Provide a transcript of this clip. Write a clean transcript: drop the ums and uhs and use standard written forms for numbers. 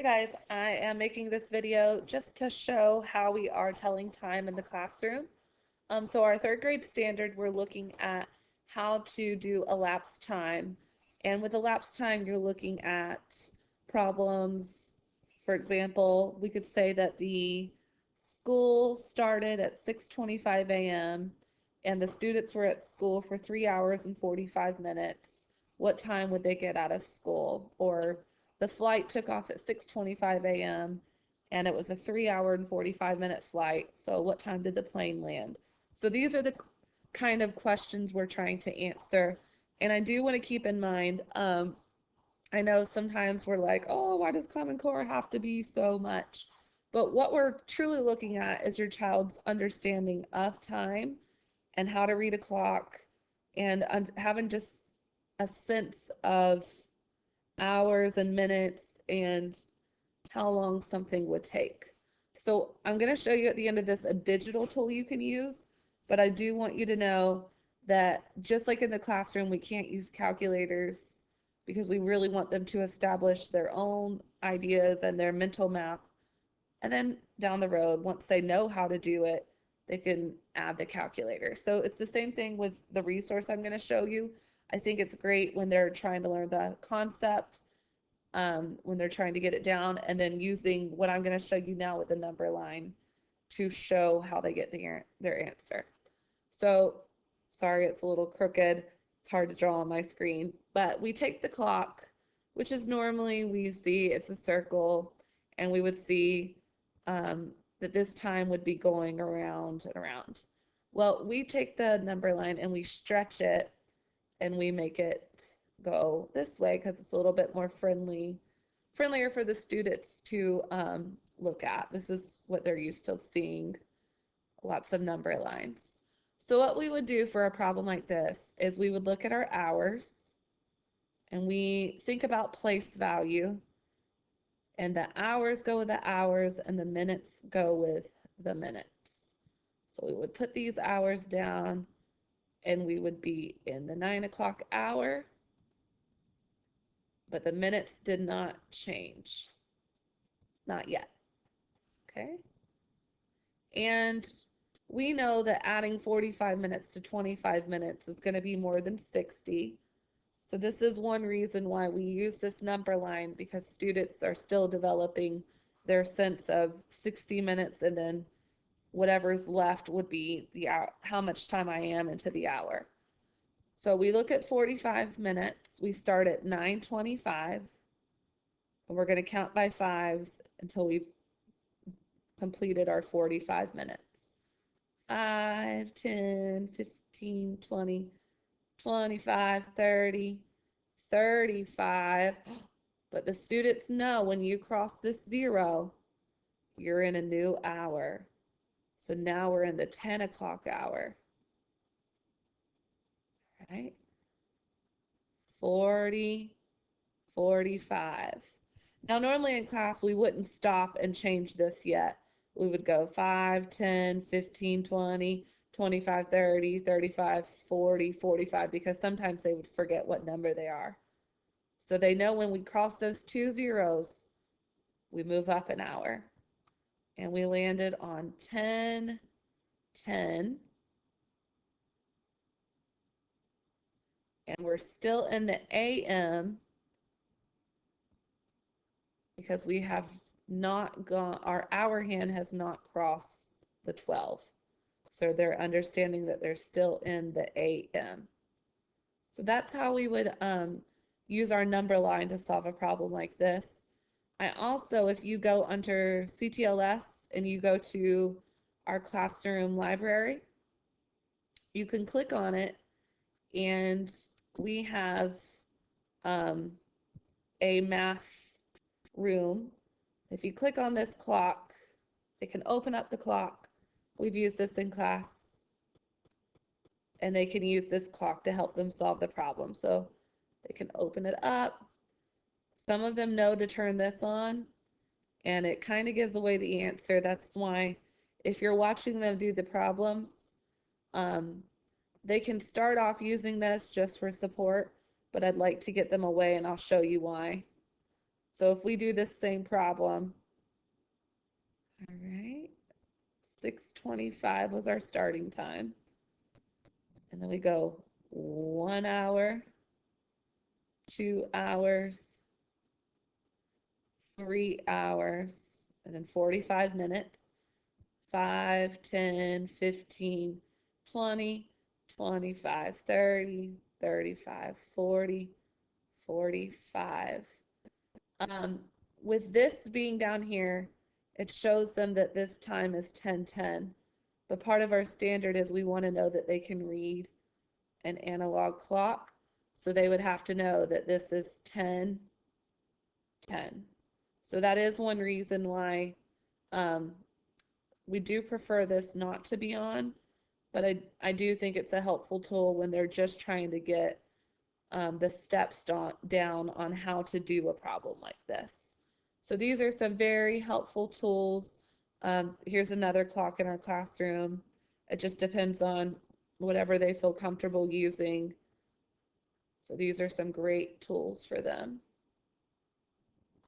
Hey guys, I am making this video just to show how we are telling time in the classroom. So our third grade standard, we're looking at how to do elapsed time. And with elapsed time, you're looking at problems. For example, we could say that the school started at 6:25 a.m. and the students were at school for 3 hours and 45 minutes. What time would they get out of school? Or the flight took off at 6:25 a.m. and it was a 3 hour and 45-minute flight. So what time did the plane land? So these are the kind of questions we're trying to answer. And I do want to keep in mind, I know sometimes we're like, oh, why does Common Core have to be so much? But what we're truly looking at is your child's understanding of time and how to read a clock and having just a sense of hours and minutes and how long something would take. So I'm going to show you at the end of this a digital tool you can use, but I do want you to know that just like in the classroom, we can't use calculators because we really want them to establish their own ideas and their mental math. And then down the road, once they know how to do it, they can add the calculator. So it's the same thing with the resource I'm going to show you. I think it's great when they're trying to learn the concept, when they're trying to get it down, and then using what I'm going to show you now with the number line to show how they get their answer. So sorry, it's a little crooked. It's hard to draw on my screen, but we take the clock, which is normally we see it's a circle, and we would see that this time would be going around and around. Well, we take the number line and we stretch it and we make it go this way because it's a little bit more friendlier for the students to look at. This is what they're used to seeing, lots of number lines. So what we would do for a problem like this is we would look at our hours and we think about place value, and the hours go with the hours and the minutes go with the minutes. So we would put these hours down and we would be in the 9 o'clock hour, but the minutes did not change. Not yet. Okay. And we know that adding 45 minutes to 25 minutes is going to be more than 60. So this is one reason why we use this number line, because students are still developing their sense of 60 minutes, and then whatever's left would be the hour, how much time I am into the hour. So we look at 45 minutes. We start at 9:25, and we're going to count by fives until we've completed our 45 minutes. 5, 10, 15, 20, 25, 30, 35. But the students know when you cross this 0, you're in a new hour. So now we're in the 10 o'clock hour. Right? 40, 45. Now, normally in class, we wouldn't stop and change this yet. We would go 5, 10, 15, 20, 25, 30, 35, 40, 45, because sometimes they would forget what number they are. So they know when we cross those 2 zeros, we move up an hour. And we landed on 10, 10. And we're still in the AM because we have not gone, our hour hand has not crossed the 12. So they're understanding that they're still in the AM. So that's how we would use our number line to solve a problem like this. I also, if you go under CTLS and you go to our classroom library, you can click on it, and we have a math room. If you click on this clock, they can open up the clock. We've used this in class, and they can use this clock to help them solve the problem. So they can open it up. Some of them know to turn this on, and it kind of gives away the answer. That's why if you're watching them do the problems, they can start off using this just for support, but I'd like to get them away, and I'll show you why. So if we do this same problem, all right, 6:25 was our starting time. And then we go 1 hour, 2 hours, 3 hours, and then 45 minutes, 5, 10, 15, 20, 25, 30, 35, 40, 45. Um, with this being down here, it shows them that this time is 10:10. But part of our standard is we want to know that they can read an analog clock. So they would have to know that this is 10:10. So that is one reason why we do prefer this not to be on, but I do think it's a helpful tool when they're just trying to get the steps down on how to do a problem like this. So these are some very helpful tools. Here's another clock in our classroom. It just depends on whatever they feel comfortable using. So these are some great tools for them.